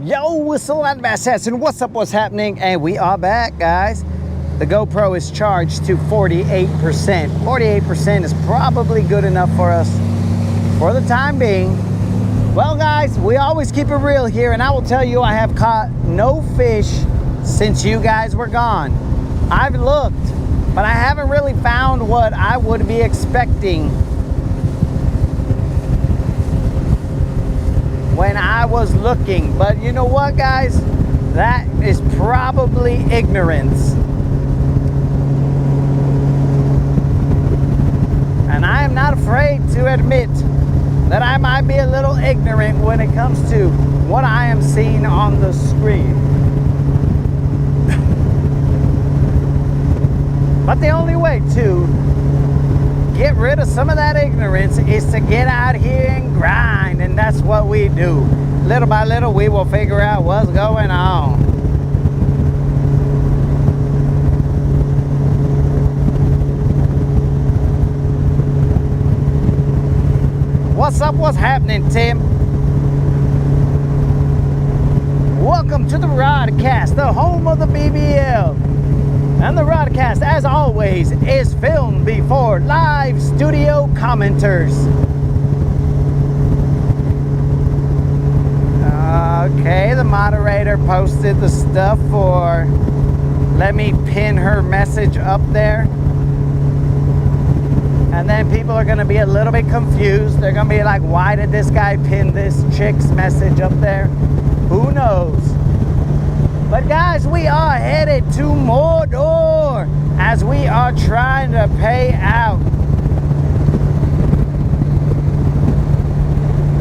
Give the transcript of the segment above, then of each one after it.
Yo, whistle and assassin, what's up, what's happening? And we are back, guys. The GoPro is charged to 48%. 48% is probably good enough for us for the time being. Well, guys, we always keep it real here, and I will tell you I have caught no fish since you guys were gone. I've looked, but I haven't really found what I would be expecting when I was looking. But you know what, guys? That is probably ignorance. And I am not afraid to admit that I might be a little ignorant when it comes to what I am seeing on the screen. But the only way to get rid of some of that ignorance is to get out here and grind, and that's what we do. Little by little, we will figure out what's going on. What's up? What's happening, Tim? Welcome to the Rodcast, the home of the BBL. And the Rodcast, as always, is filmed before live studio commenters. Okay, the moderator posted the stuff for, let me pin her message up there. And then people are going to be a little bit confused. They're going to be like, why did this guy pin this chick's message up there? Who knows? But guys, we are headed to Mordor as we are trying to pay out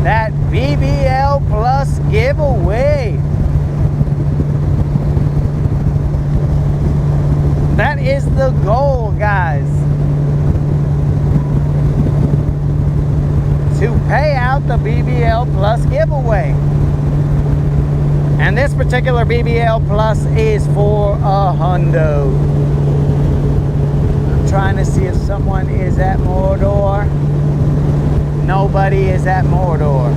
that BBL Plus giveaway. That is the goal, guys. To pay out the BBL Plus giveaway. And this particular BBL Plus is for a hundo. I'm trying to see if someone is at Mordor. Nobody is at Mordor.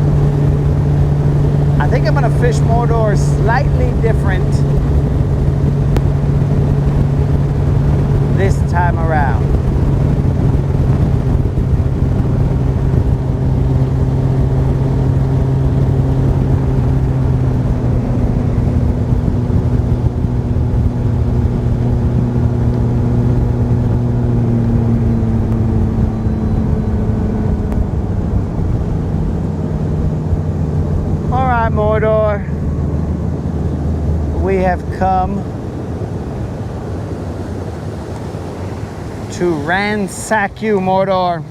I think I'm going to fish Mordor slightly different this time around. Mordor, we have come to ransack you, Mordor.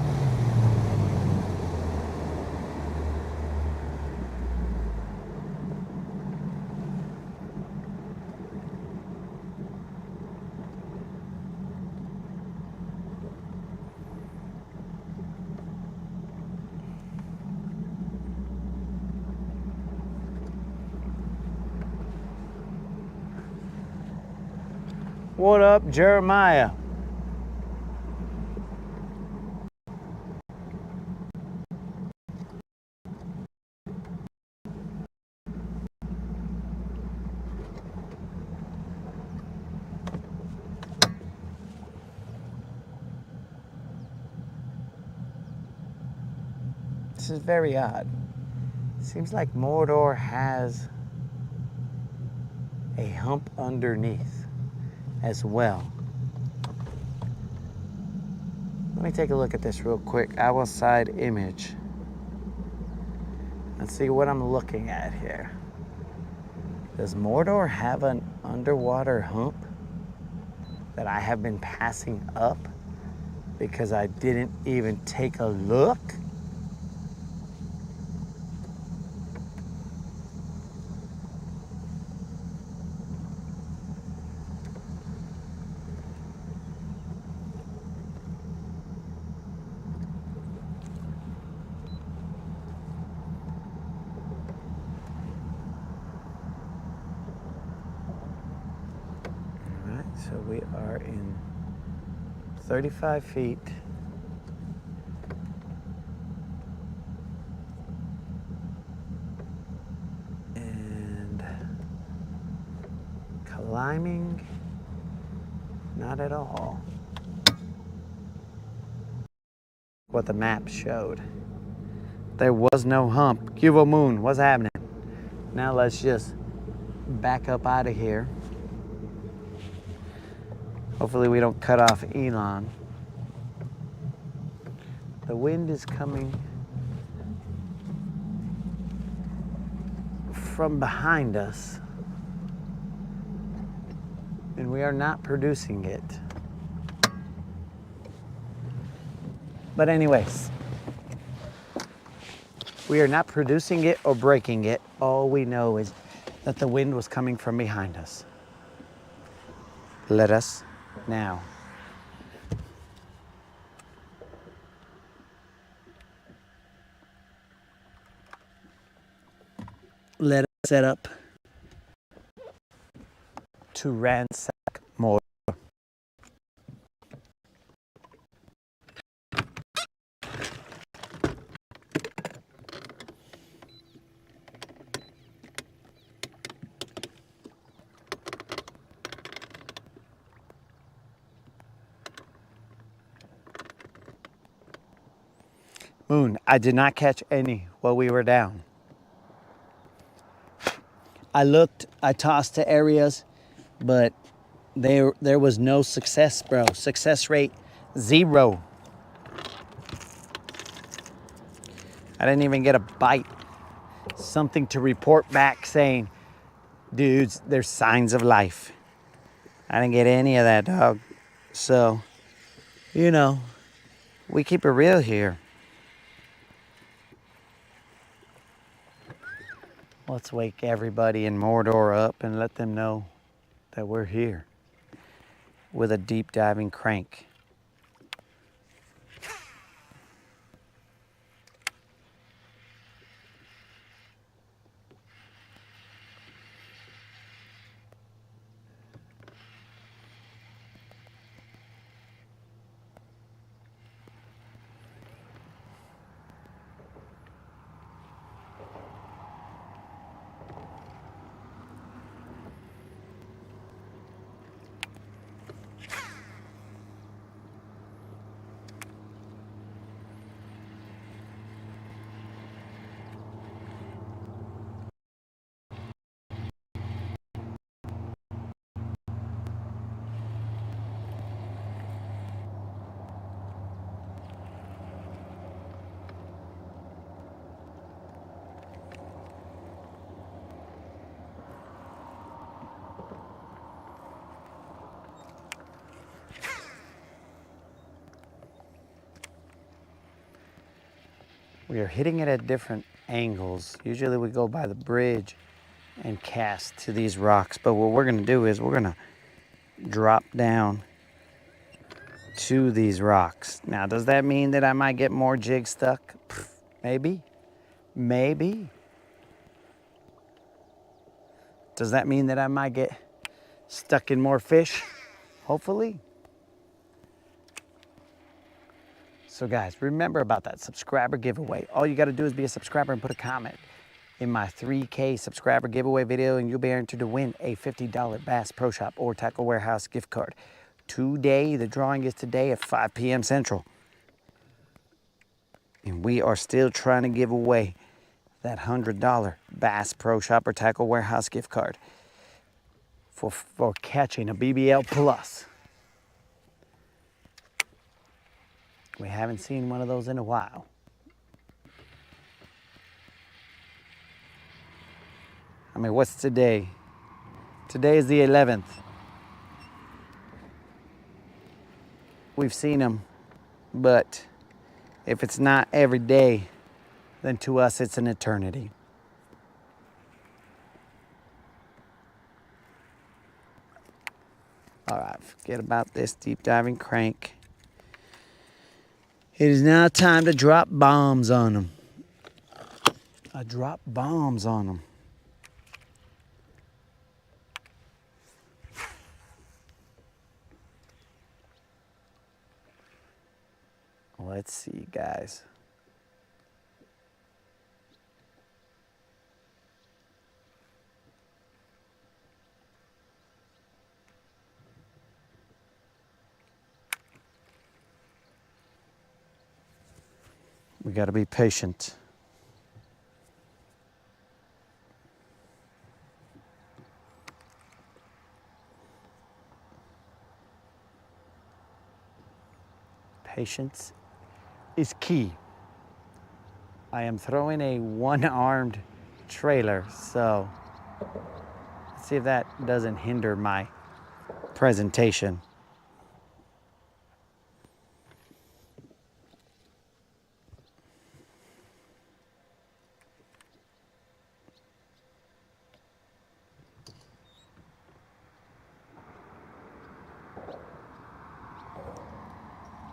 What up, Jeremiah? This is very odd. Seems like Mordor has a hump underneath as well. Let me take a look at this real quick. Our side image. Let's see what I'm looking at here. Does Mordor have an underwater hump that I have been passing up because I didn't even take a look? So we are in 35 feet. And climbing? Not at all. What the map showed. There was no hump. Cubo Moon, what's happening? Now let's just back up out of here. Hopefully we don't cut off Elon. The wind is coming from behind us, and we are not producing it. But anyways, we are not producing it or breaking it. All we know is that the wind was coming from behind us. Let us now set up to ransack more. Moon, I did not catch any while we were down. I looked, I tossed to areas, but there was no success, bro. Success rate, 0. I didn't even get a bite. Something to report back saying, dudes, there's signs of life. I didn't get any of that, dog. So, you know, we keep it real here. Let's wake everybody in Mordor up and let them know that we're here with a deep diving crank. We are hitting it at different angles. Usually we go by the bridge and cast to these rocks, but what we're gonna do is we're gonna drop down to these rocks. Now, does that mean that I might get more jigs stuck? Maybe, maybe. Does that mean that I might get stuck in more fish? Hopefully. So guys, remember about that subscriber giveaway. All you gotta do is be a subscriber and put a comment in my 3K subscriber giveaway video, and you'll be entered to win a $50 Bass Pro Shop or Tackle Warehouse gift card. Today, the drawing is today at 5 p.m. Central. And we are still trying to give away that $100 Bass Pro Shop or Tackle Warehouse gift card for catching a BBL Plus. We haven't seen one of those in a while. I mean, what's today? Today is the 11th. We've seen them, but if it's not every day, then to us it's an eternity. All right, forget about this deep diving crank. It is now time to drop bombs on them. I drop bombs on them. Let's see, guys. We got to be patient. Patience is key. I am throwing a one-armed trailer, so let's see if that doesn't hinder my presentation.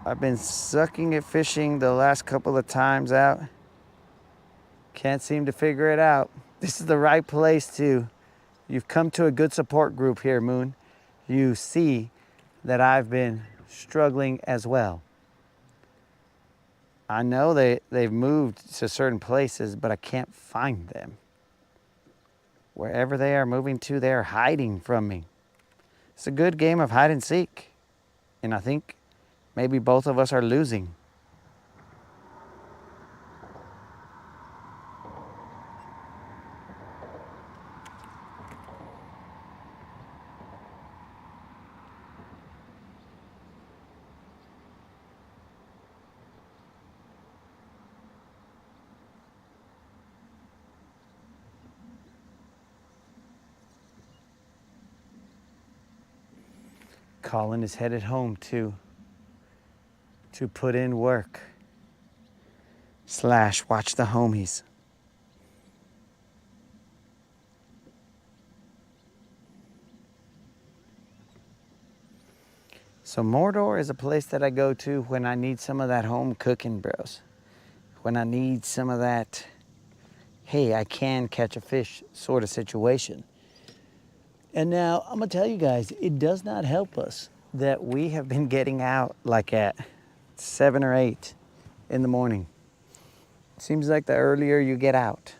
I've been sucking at fishing the last couple of times out. Can't seem to figure it out. This is the right place to. You've come to a good support group here, Moon. You see that I've been struggling as well. I know they've moved to certain places, but I can't find them. Wherever they are moving to, they are hiding from me. It's a good game of hide and seek. And I think maybe both of us are losing. Colin is headed home to put in work / watch the homies. So Mordor is a place that I go to when I need some of that home cooking, bros. When I need some of that, hey, I can catch a fish sort of situation. And now I'm gonna tell you guys, it does not help us that we have been getting out like at 7 or 8 in the morning. It seems like the earlier you get out,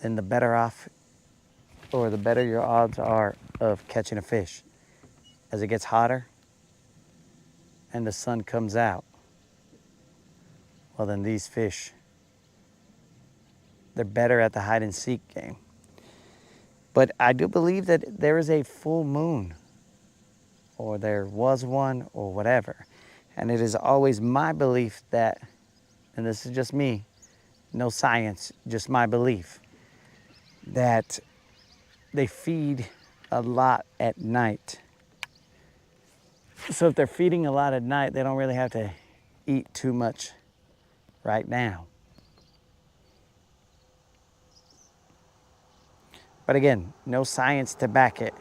then the better off, or the better your odds are of catching a fish. As it gets hotter and the sun comes out, well then these fish, they're better at the hide and seek game. But I do believe that there is a full moon, or there was one, or whatever. And it is always my belief that, and this is just me, no science, just my belief, that they feed a lot at night. So if they're feeding a lot at night, they don't really have to eat too much right now. But again, no science to back it.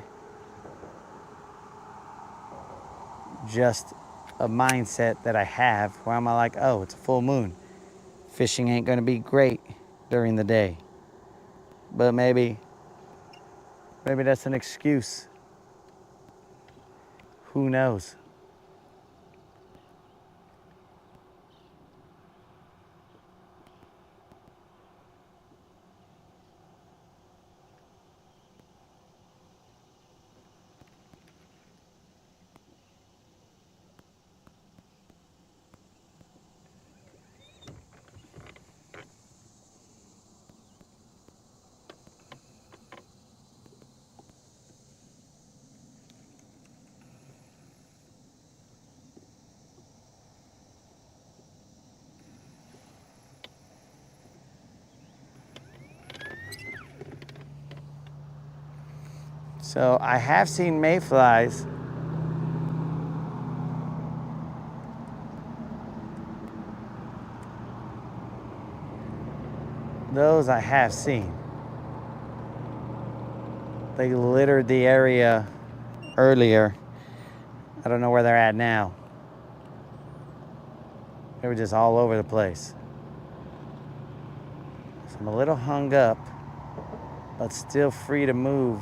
Just a mindset that I have where I'm like, oh, it's a full moon. Fishing ain't gonna be great during the day. But maybe that's an excuse. Who knows? So I have seen mayflies. Those I have seen. They littered the area earlier. I don't know where they're at now. They were just all over the place. So I'm a little hung up, but still free to move.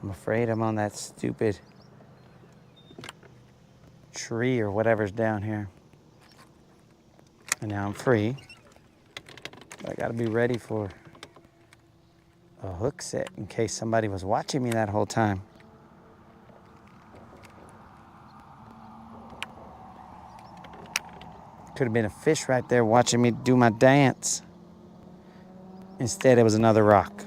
I'm afraid I'm on that stupid tree or whatever's down here. And now I'm free. But I gotta be ready for a hook set in case somebody was watching me that whole time. Could have been a fish right there watching me do my dance. Instead, it was another rock.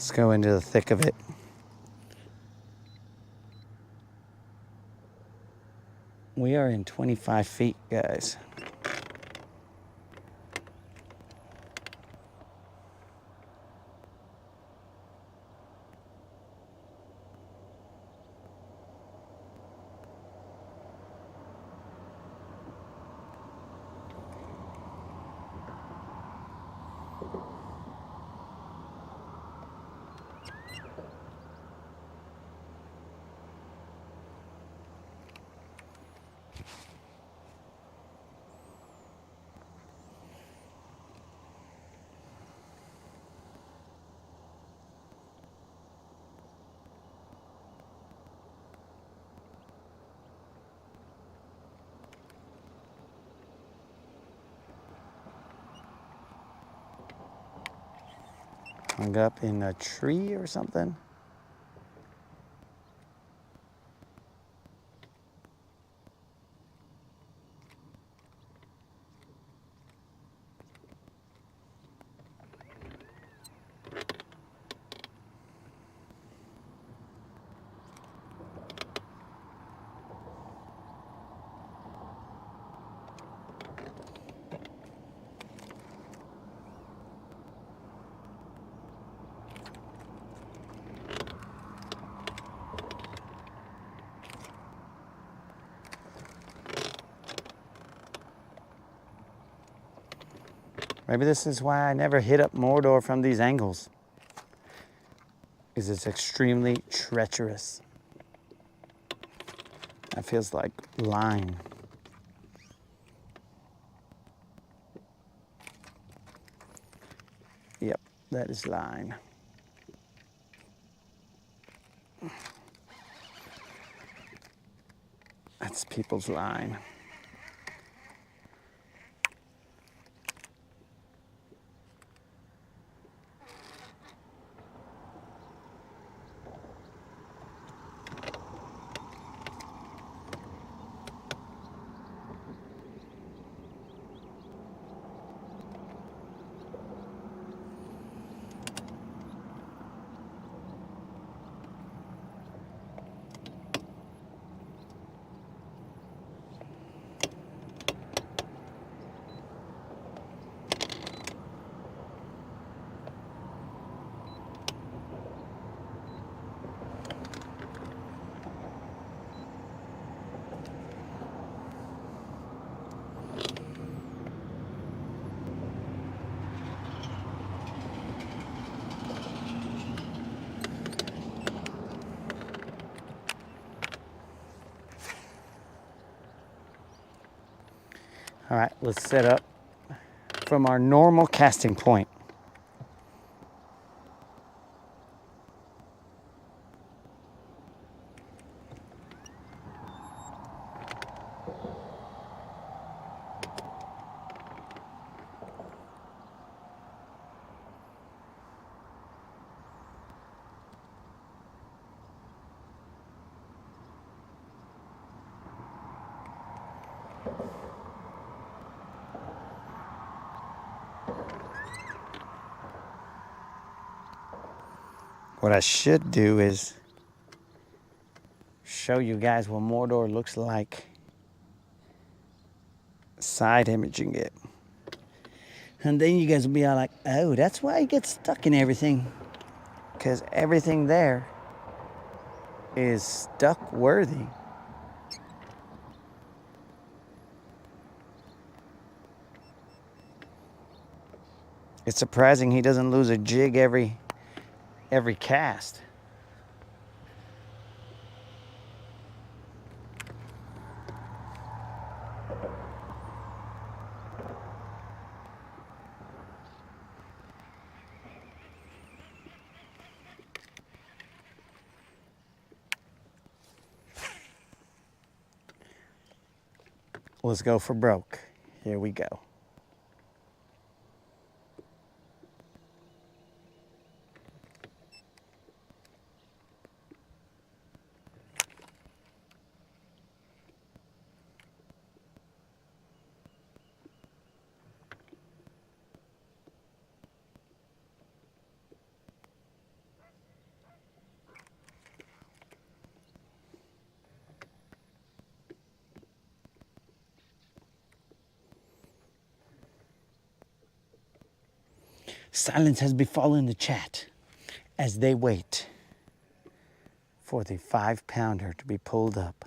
Let's go into the thick of it. We are in 25 feet, guys. Hung up in a tree or something. Maybe this is why I never hit up Mordor from these angles. Because it's extremely treacherous. That feels like line. Yep, that is line. That's people's line. All right, let's set up from our normal casting point. What I should do is show you guys what Mordor looks like side imaging it. And then you guys will be all like, oh, that's why it gets stuck in everything. Because everything there is stuck worthy. It's surprising he doesn't lose a jig every cast. Let's go for broke. Here we go. Silence has befallen the chat as they wait for the 5-pounder to be pulled up.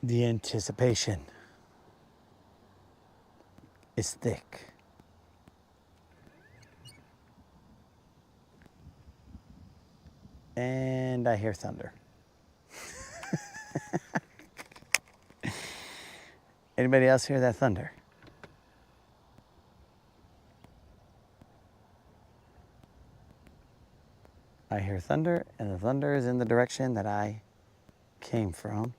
The anticipation is thick. And I hear thunder. Anybody else hear that thunder? I hear thunder, and the thunder is in the direction that I came from.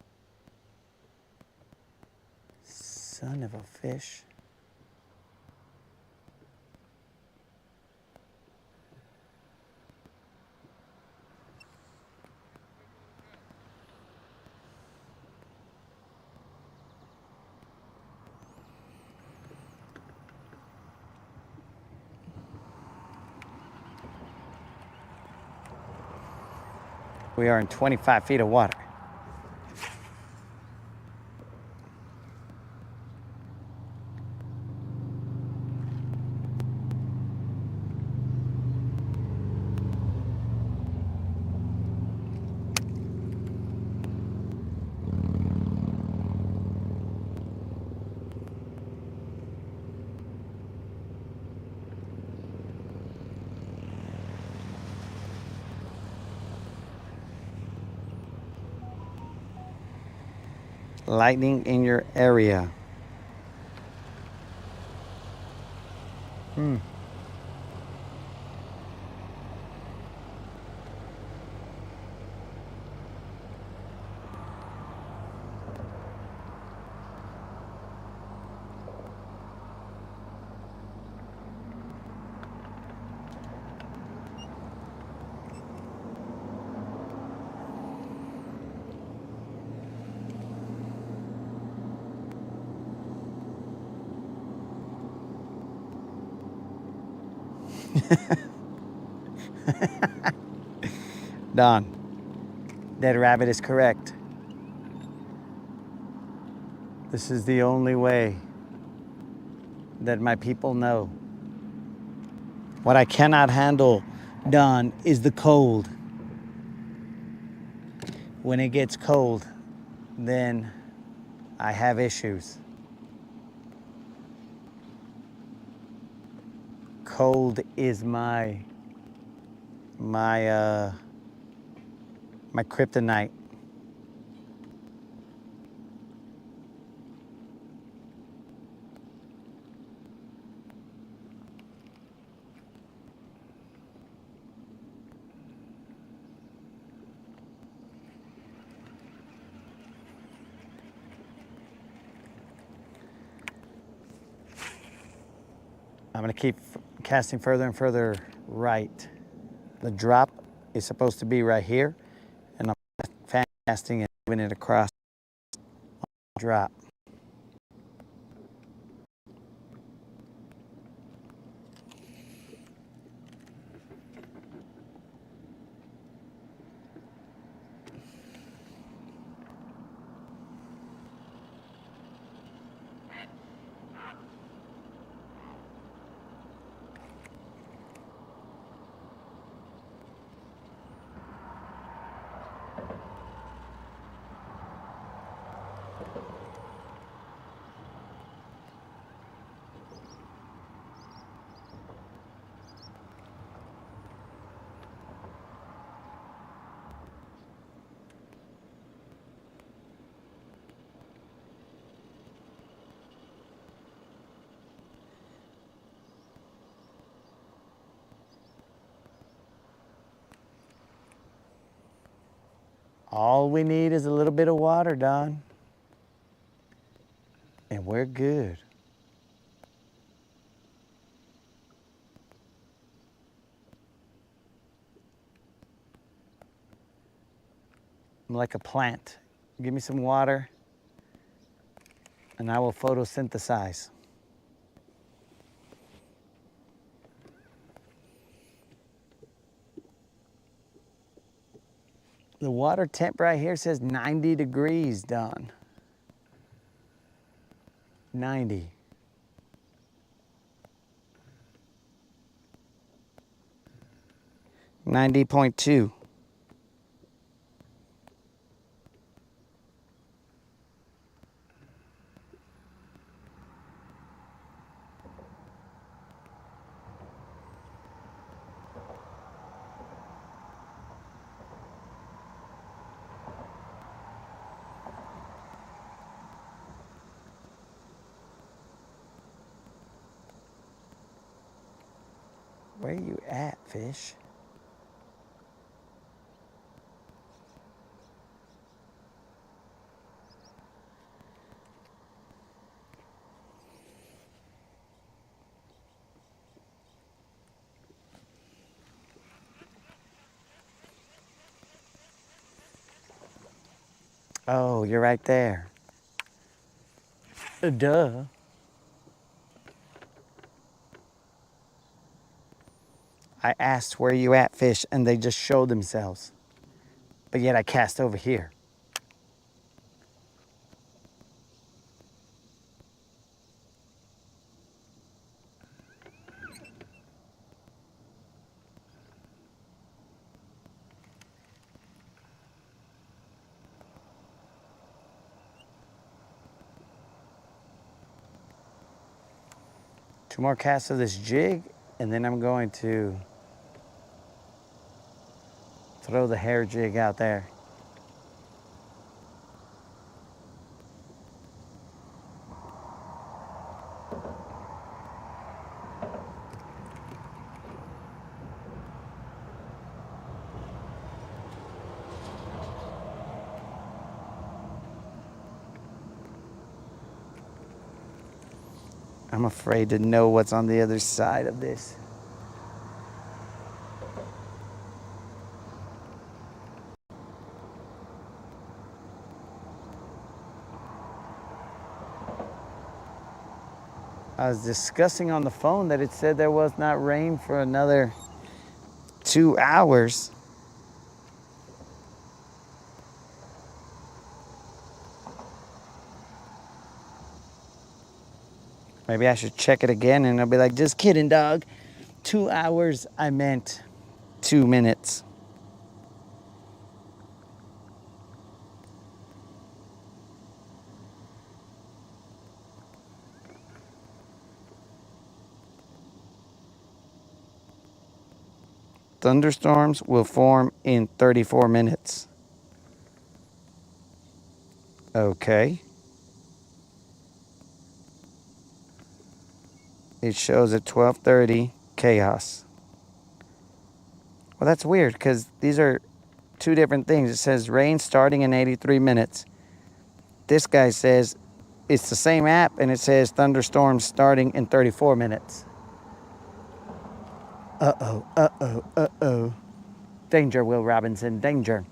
Son of a fish. We are in 25 feet of water. Lightning in your area. Don, that rabbit is correct. This is the only way that my people know. What I cannot handle, Don, is the cold. When it gets cold, then I have issues. Cold is my kryptonite. I'm going to keep casting further and further right. The drop is supposed to be right here, and I'm casting and moving it across the drop. All we need is a little bit of water, Don, and we're good. I'm like a plant. Give me some water, and I will photosynthesize. The water temp right here says 90 degrees, Don. 90. .2. Where you at, fish? Oh, you're right there. Duh. I asked where you at, fish, and they just showed themselves. But yet I cast over here. Two more casts of this jig, and then I'm going to throw the hair jig out there. I'm afraid to know what's on the other side of this. I was discussing on the phone that it said there was not rain for another 2 hours. Maybe I should check it again and I'll be like, just kidding, dog. 2 hours, I meant 2 minutes. Thunderstorms will form in 34 minutes. Okay. It shows at 12:30 chaos. Well, that's weird because these are two different things. It says rain starting in 83 minutes. This guy says it's the same app and it says thunderstorms starting in 34 minutes. Uh-oh, uh-oh, uh-oh. Danger, Will Robinson, danger.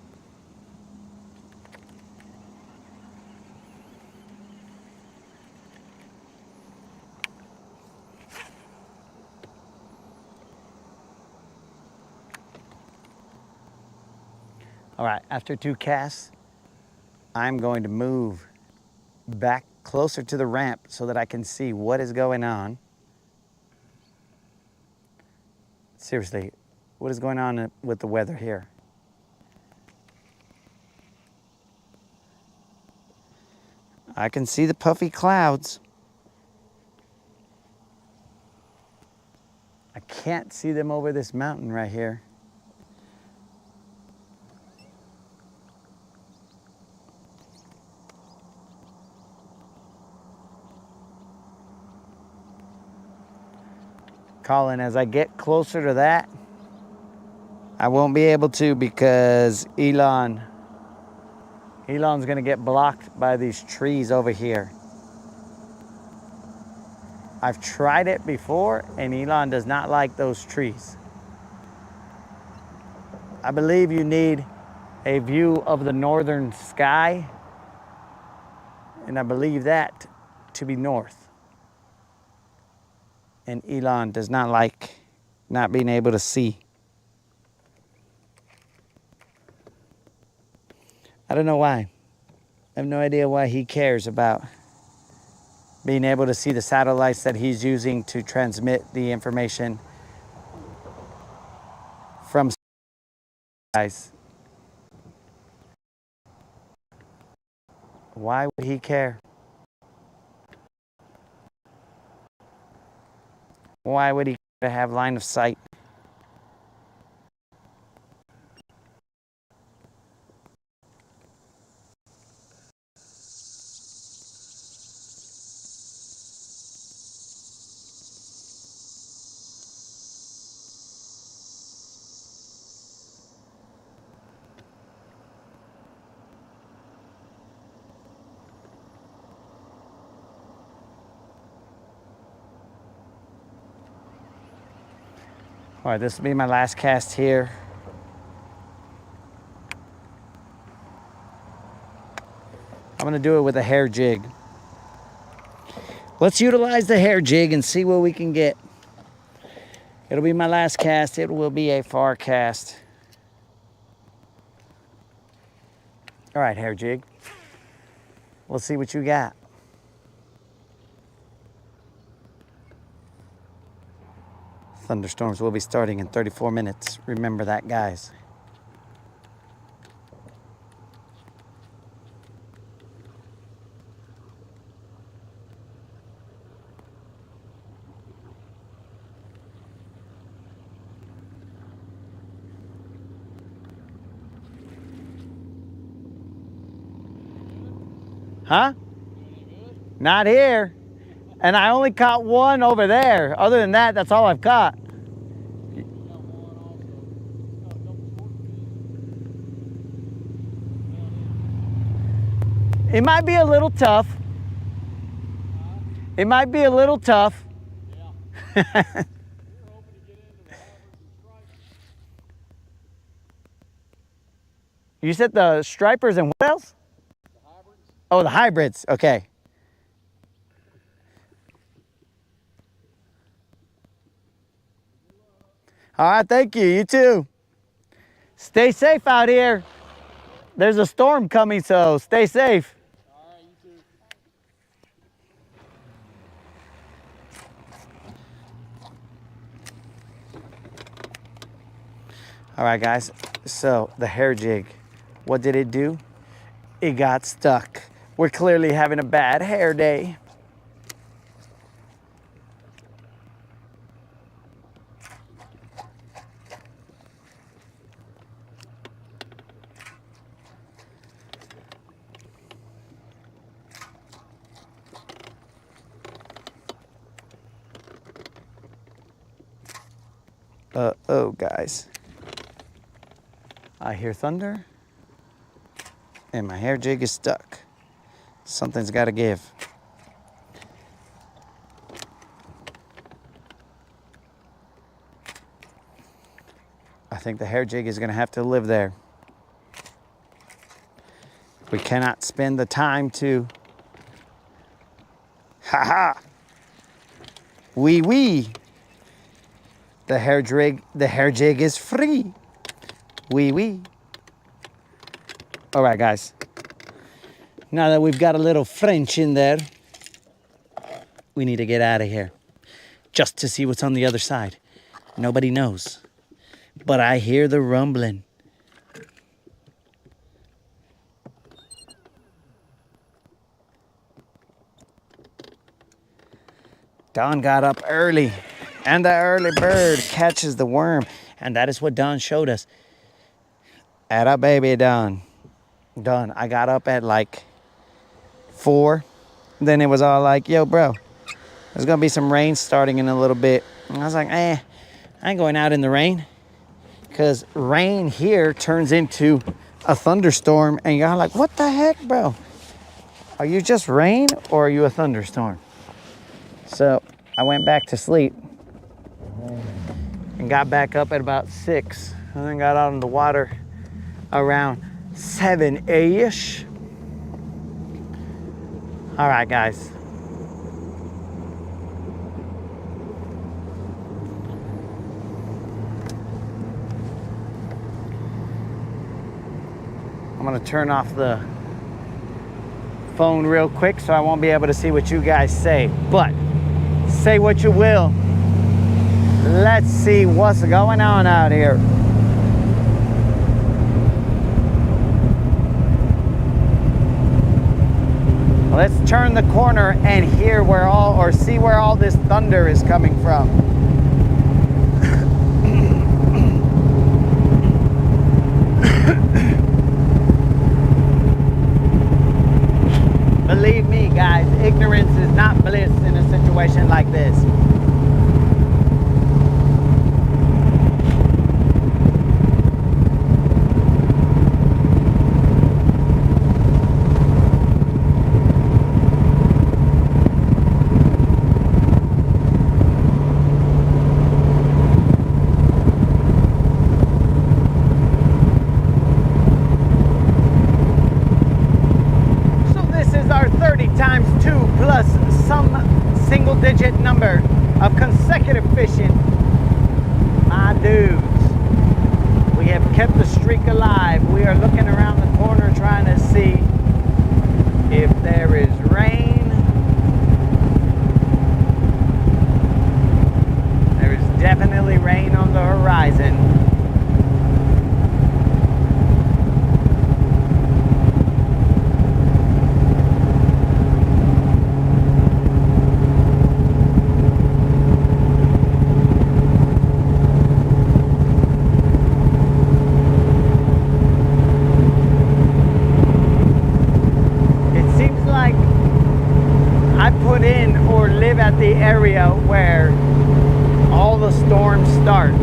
All right, after 2 casts, I'm going to move back closer to the ramp so that I can see what is going on. Seriously, what is going on with the weather here? I can see the puffy clouds. I can't see them over this mountain right here. Colin, as I get closer to that, I won't be able to because Elon's gonna get blocked by these trees over here. I've tried it before and Elon does not like those trees. I believe you need a view of the northern sky, and I believe that to be north. And Elon does not like not being able to see. I don't know why. I have no idea why he cares about being able to see the satellites that he's using to transmit the information from guys. Why would he care? Why would he care to have line of sight? All right, this will be my last cast here. I'm gonna do it with a hair jig. Let's utilize the hair jig and see what we can get. It'll be my last cast. It will be a far cast. All right, hair jig. We'll see what you got. Thunderstorms will be starting in 34 minutes. Remember that, guys. Huh? Not here. And I only caught one over there. Other than that, that's all I've caught. It might be a little tough. It might be a little tough. Yeah. You said the stripers and what else? The hybrids. Oh, the hybrids. Okay. All right, thank you. You too. Stay safe out here. There's a storm coming, so stay safe. All right, you too. All right, guys. So the hair jig, what did it do? It got stuck. We're clearly having a bad hair day. Uh-oh, guys. I hear thunder, and my hair jig is stuck. Something's got to give. I think the hair jig is going to have to live there. We cannot spend the time to... Ha-ha! Wee. The hair jig is free. Wee. All right, guys. Now that we've got a little French in there, we need to get out of here. Just to see what's on the other side. Nobody knows. But I hear the rumbling. Don got up early. And the early bird catches the worm. And that is what Don showed us. Atta baby, Don. I got up at like 4. Then it was all like, yo, bro, there's going to be some rain starting in a little bit. And I was like, I ain't going out in the rain. Because rain here turns into a thunderstorm. And y'all like, what the heck, bro? Are you just rain or are you a thunderstorm? So I went back to sleep. And got back up at about 6. And then got out in the water around 7-ish. All right, guys. I'm gonna turn off the phone real quick so I won't be able to see what you guys say. But say what you will. Let's see what's going on out here. Let's turn the corner and hear see where all this thunder is coming from. Believe me, guys, ignorance is not bliss in a situation like this. Digit number of consecutive fishing. My dudes, we have kept the streak alive. We are looking around the corner trying to see if there is rain. There is definitely rain on the horizon. At the area where all the storms start.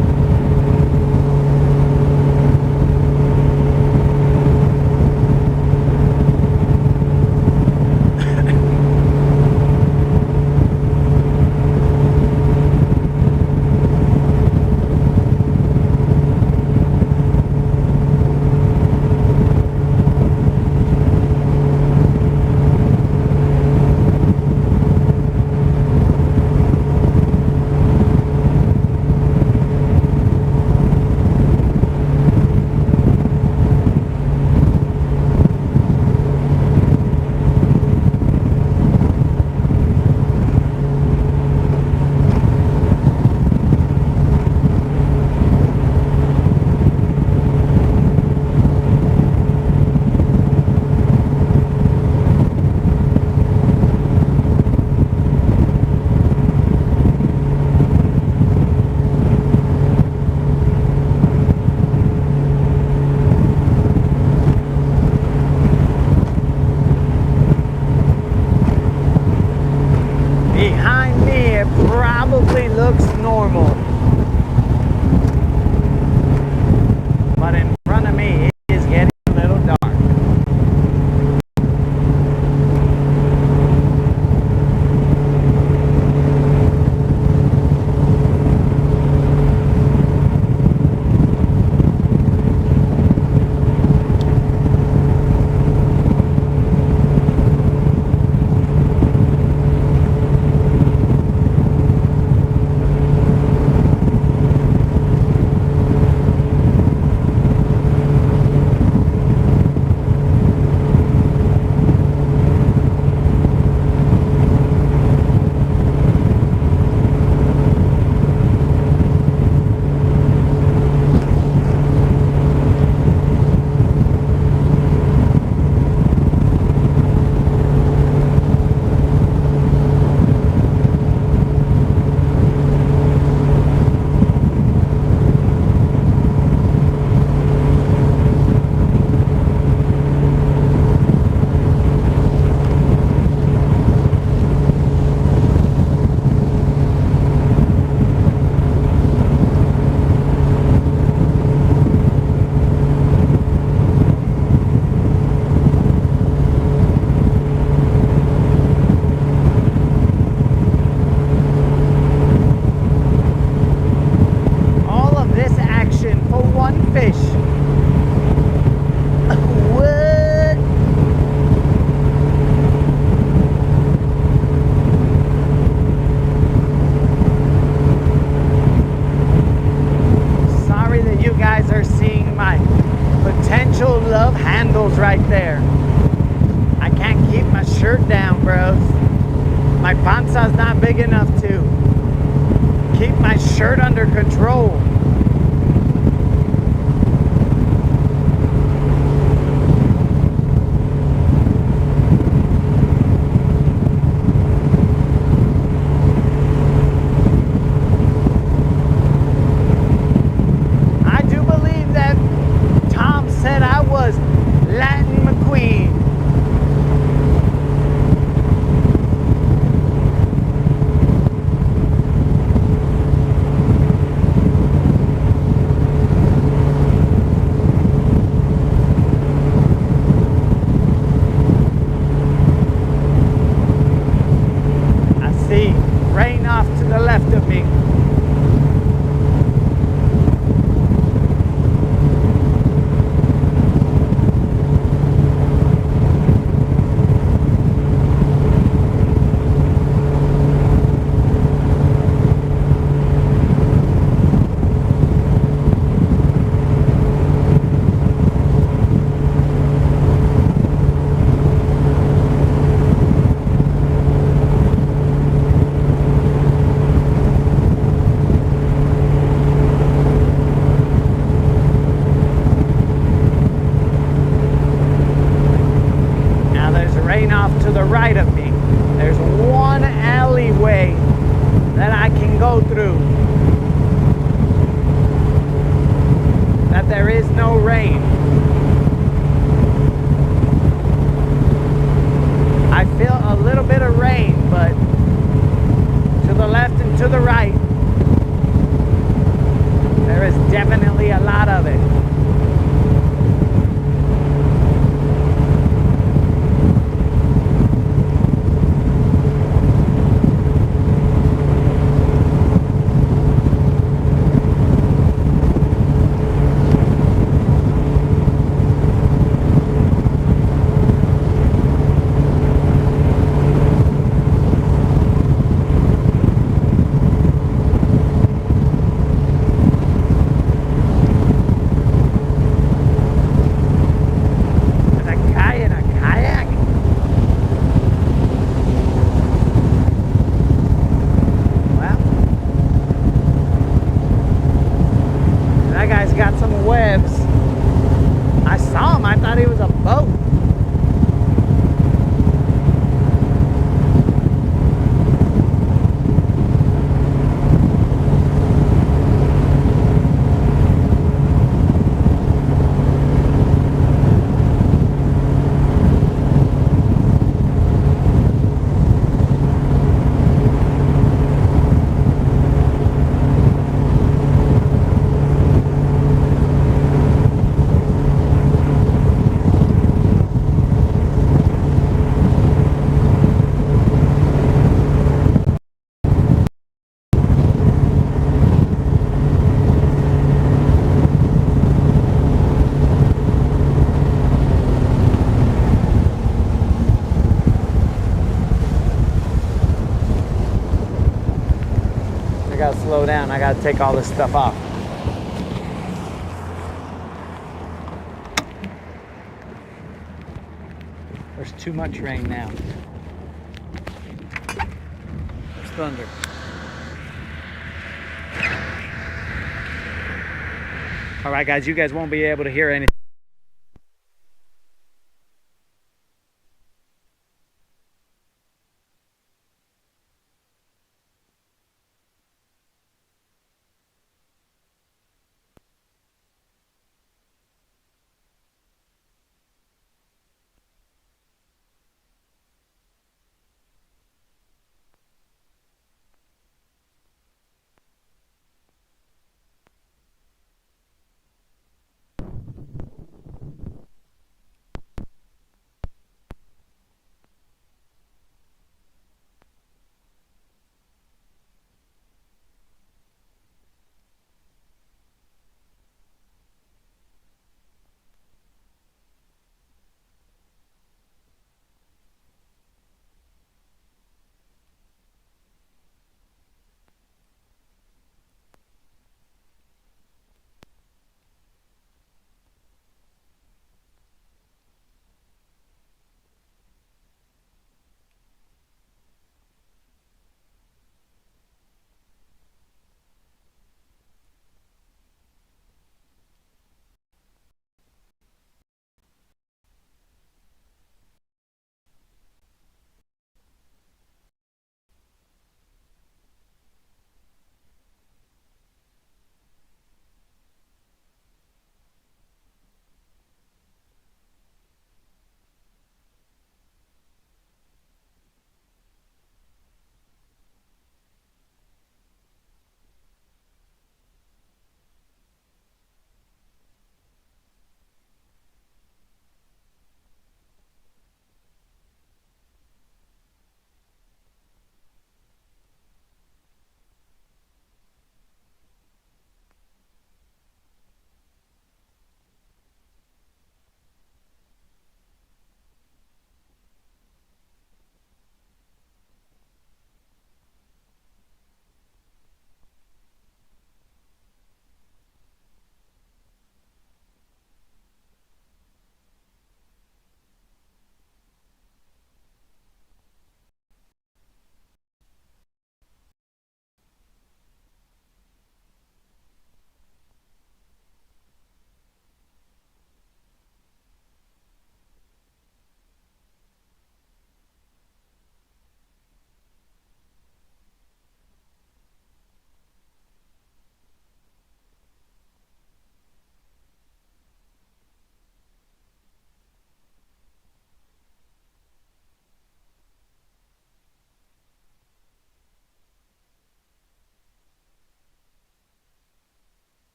guys are seeing my potential love handles right there. I can't keep my shirt down, bros. My panza's not big enough to keep my shirt under control. I do believe that Tom said I was Latin McQueen. Rain off to the left of me. Rain off to the right of me. There's one alleyway that I can go through that there is no rain. I feel a little bit of rain, but to the left and to the right, there is definitely a lot of it. Got some webs. I saw him. I thought he was a boat. I gotta slow down. I gotta take all this stuff off. There's too much rain now. There's thunder. All right, guys, you guys won't be able to hear anything.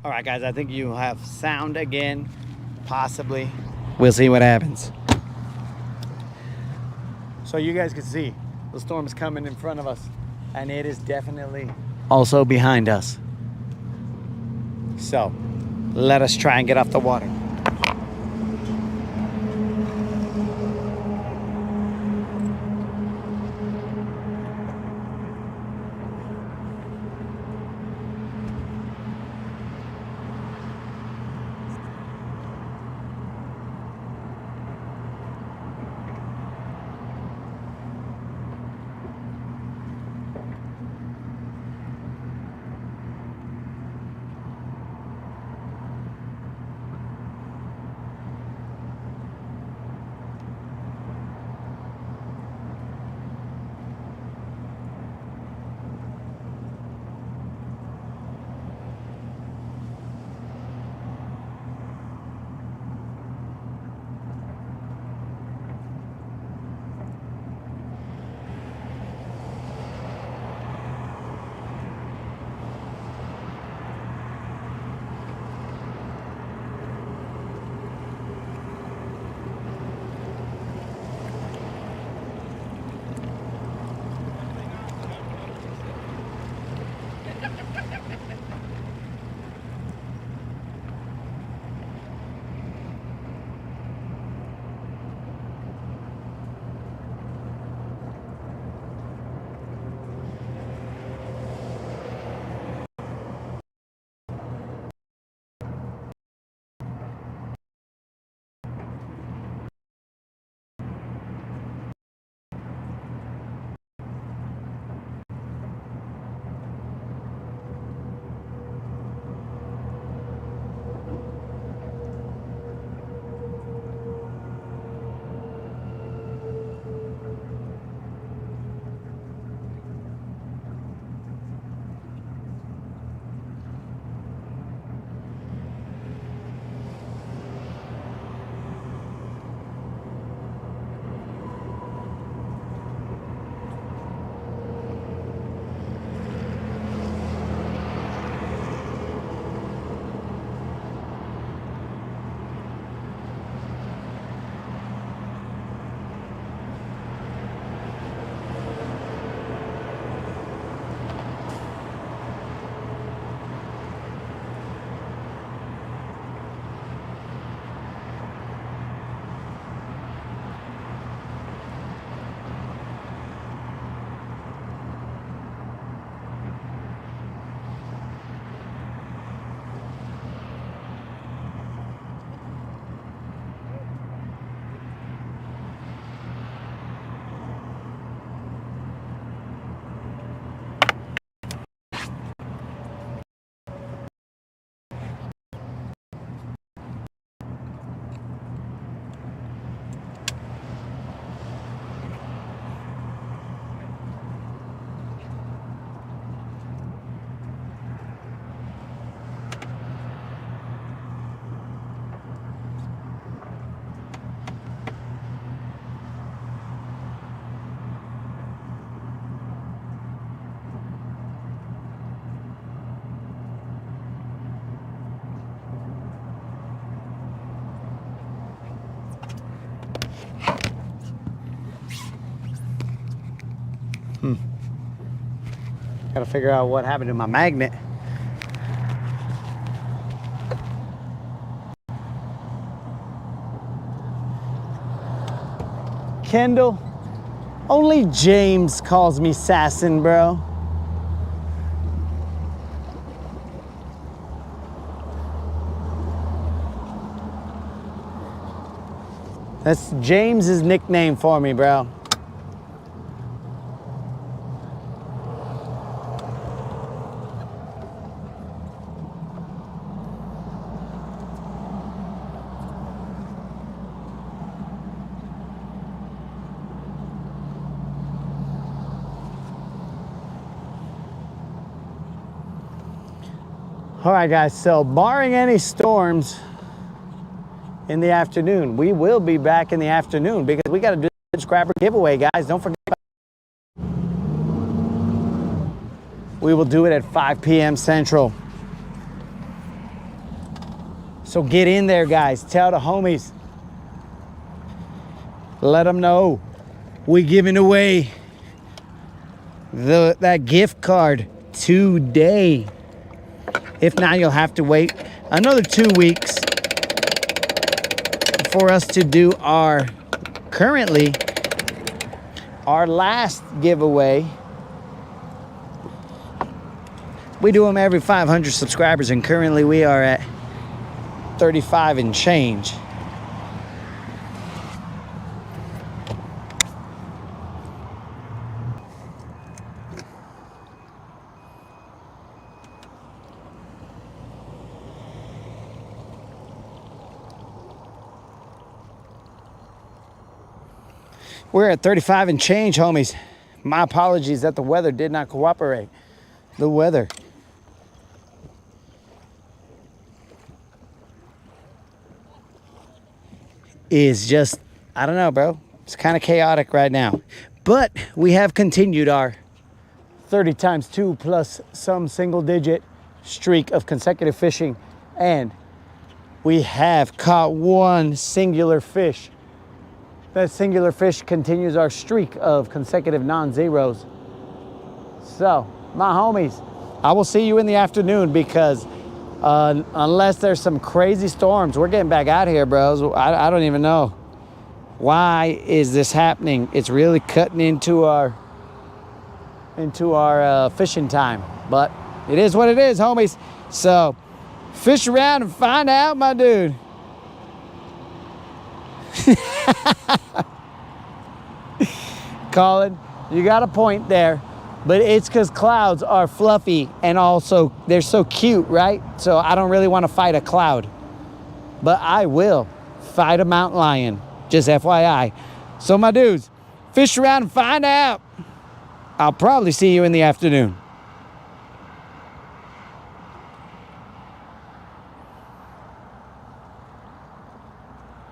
All right, guys, I think you have sound again, possibly. We'll see what happens. So you guys can see the storm is coming in front of us, and it is definitely also behind us. So let us try and get off the water. Gotta figure out what happened to my magnet. Kendall, only James calls me Sassin, bro. That's James's nickname for me, bro. All right, guys, so barring any storms in the afternoon, we will be back in the afternoon because we got to do the subscriber giveaway, guys. Don't forget. We will do it at 5 p.m. Central. So get in there, guys. Tell the homies. Let them know we giving away that gift card today. If not, you'll have to wait another 2 weeks for us to do our last giveaway. We do them every 500 subscribers, and currently we are at 35 and change. We're at 35 and change, homies. My apologies that the weather did not cooperate. The weather. Is just, I don't know, bro. It's kind of chaotic right now. But we have continued our 30 times 2 plus some single digit streak of consecutive fishing. And we have caught one singular fish. That singular fish continues our streak of consecutive non-zeros. So, my homies, I will see you in the afternoon because unless there's some crazy storms, we're getting back out here, bros. I don't even know. Why is this happening? It's really cutting into our fishing time. But it is what it is, homies. So, fish around and find out, my dude. Colin, you got a point there, but it's because clouds are fluffy and also they're so cute, right? So I don't really want to fight a cloud, but I will fight a mountain lion, just FYI. So my dudes, fish around and find out. I'll probably see you in the afternoon.